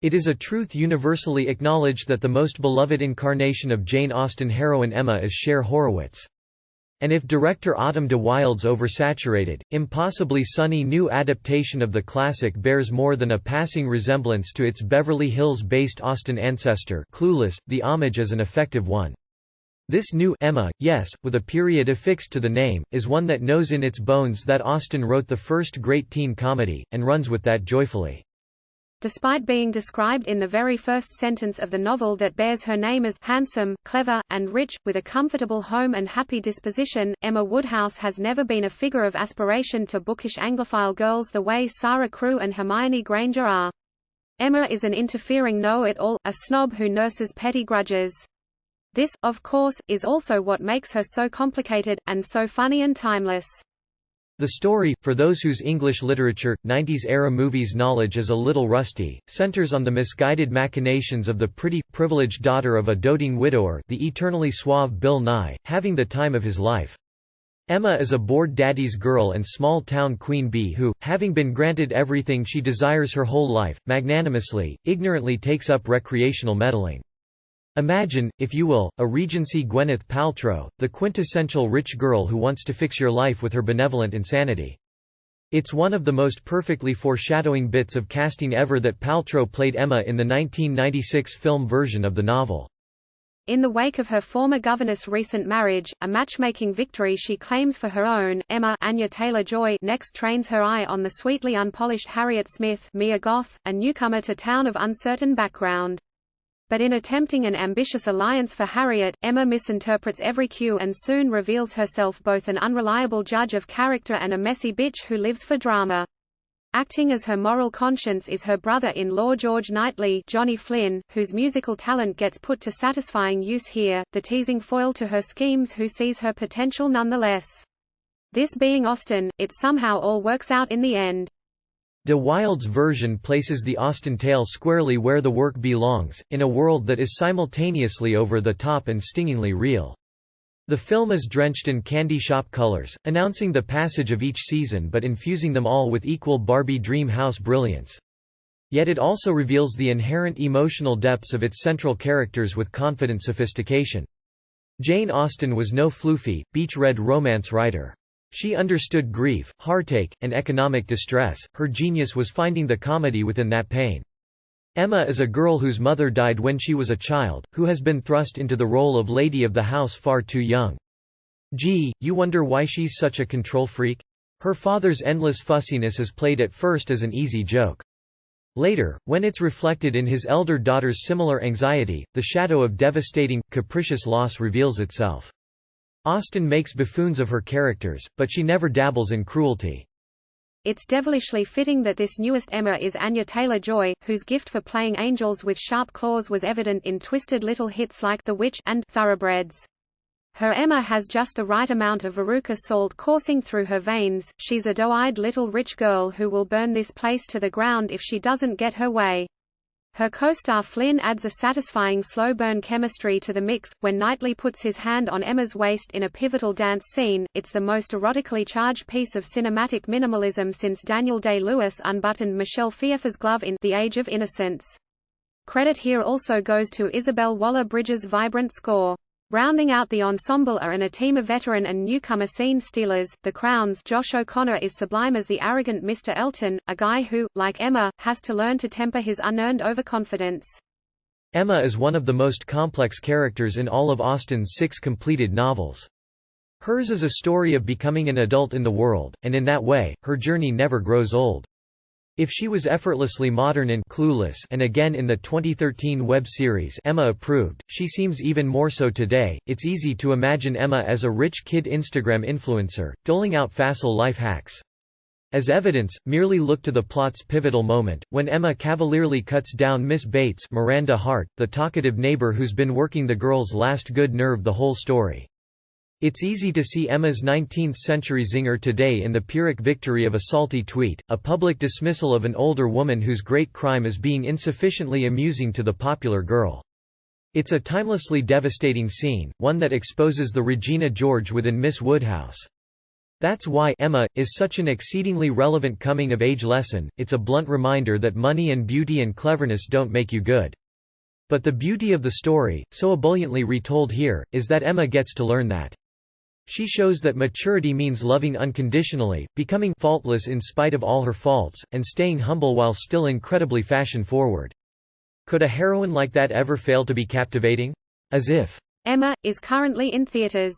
It is a truth universally acknowledged that the most beloved incarnation of Jane Austen heroine Emma is Cher Horowitz. And if director Autumn de Wilde's oversaturated, impossibly sunny new adaptation of the classic bears more than a passing resemblance to its Beverly Hills-based Austen ancestor Clueless, the homage is an effective one. This new Emma, yes, with a period affixed to the name, is one that knows in its bones that Austen wrote the first great teen comedy, and runs with that joyfully. Despite being described in the very first sentence of the novel that bears her name as handsome, clever, and rich, with a comfortable home and happy disposition, Emma Woodhouse has never been a figure of aspiration to bookish Anglophile girls the way Sarah Crewe and Hermione Granger are. Emma is an interfering know-it-all, a snob who nurses petty grudges. This, of course, is also what makes her so complicated, and so funny and timeless. The story, for those whose English literature, 90s-era movies knowledge is a little rusty, centers on the misguided machinations of the pretty, privileged daughter of a doting widower, the eternally suave Bill Nye, having the time of his life. Emma is a bored daddy's girl and small-town queen bee who, having been granted everything she desires her whole life, magnanimously, ignorantly takes up recreational meddling. Imagine, if you will, a Regency Gwyneth Paltrow, the quintessential rich girl who wants to fix your life with her benevolent insanity. It's one of the most perfectly foreshadowing bits of casting ever that Paltrow played Emma in the 1996 film version of the novel. In the wake of her former governess' recent marriage, a matchmaking victory she claims for her own, Emma Anya Taylor-Joy next trains her eye on the sweetly unpolished Harriet Smith, Mia Goth, a newcomer to town of uncertain background. But in attempting an ambitious alliance for Harriet, Emma misinterprets every cue and soon reveals herself both an unreliable judge of character and a messy bitch who lives for drama. Acting as her moral conscience is her brother-in-law George Knightley, Johnny Flynn, whose musical talent gets put to satisfying use here, the teasing foil to her schemes who sees her potential nonetheless. This being Austen, it somehow all works out in the end. De Wilde's version places the Austen tale squarely where the work belongs, in a world that is simultaneously over the top and stingingly real. The film is drenched in candy shop colors, announcing the passage of each season but infusing them all with equal Barbie dream house brilliance. Yet it also reveals the inherent emotional depths of its central characters with confident sophistication. Jane Austen was no floofy, beach-read romance writer. She understood grief, heartache, and economic distress. Her genius was finding the comedy within that pain. Emma is a girl whose mother died when she was a child, who has been thrust into the role of lady of the house far too young. Gee, you wonder why she's such a control freak? Her father's endless fussiness is played at first as an easy joke. Later, when it's reflected in his elder daughter's similar anxiety, the shadow of devastating, capricious loss reveals itself. Austen makes buffoons of her characters, but she never dabbles in cruelty. It's devilishly fitting that this newest Emma is Anya Taylor-Joy, whose gift for playing angels with sharp claws was evident in twisted little hits like The Witch and Thoroughbreds. Her Emma has just the right amount of veruca salt coursing through her veins. She's a doe-eyed little rich girl who will burn this place to the ground if she doesn't get her way. Her co-star Flynn adds a satisfying slow-burn chemistry to the mix. When Knightley puts his hand on Emma's waist in a pivotal dance scene, it's the most erotically charged piece of cinematic minimalism since Daniel Day-Lewis unbuttoned Michelle Pfeiffer's glove in The Age of Innocence. Credit here also goes to Isabel Waller-Bridges' vibrant score. Rounding out the ensemble are a team of veteran and newcomer scene stealers. The Crown's Josh O'Connor is sublime as the arrogant Mr. Elton, a guy who, like Emma, has to learn to temper his unearned overconfidence. Emma is one of the most complex characters in all of Austen's 6 completed novels. Hers is a story of becoming an adult in the world, and in that way, her journey never grows old. If she was effortlessly modern in Clueless and again in the 2013 web series Emma Approved, she seems even more so today. It's easy to imagine Emma as a rich kid Instagram influencer, doling out facile life hacks. As evidence, merely look to the plot's pivotal moment, when Emma cavalierly cuts down Miss Bates, Miranda Hart, the talkative neighbor who's been working the girl's last good nerve the whole story. It's easy to see Emma's 19th-century zinger today in the Pyrrhic victory of a salty tweet, a public dismissal of an older woman whose great crime is being insufficiently amusing to the popular girl. It's a timelessly devastating scene, one that exposes the Regina George within Miss Woodhouse. That's why Emma is such an exceedingly relevant coming-of-age lesson. It's a blunt reminder that money and beauty and cleverness don't make you good. But the beauty of the story, so ebulliently retold here, is that Emma gets to learn that. She shows that maturity means loving unconditionally, becoming faultless in spite of all her faults, and staying humble while still incredibly fashion-forward. Could a heroine like that ever fail to be captivating? As if. Emma is currently in theaters.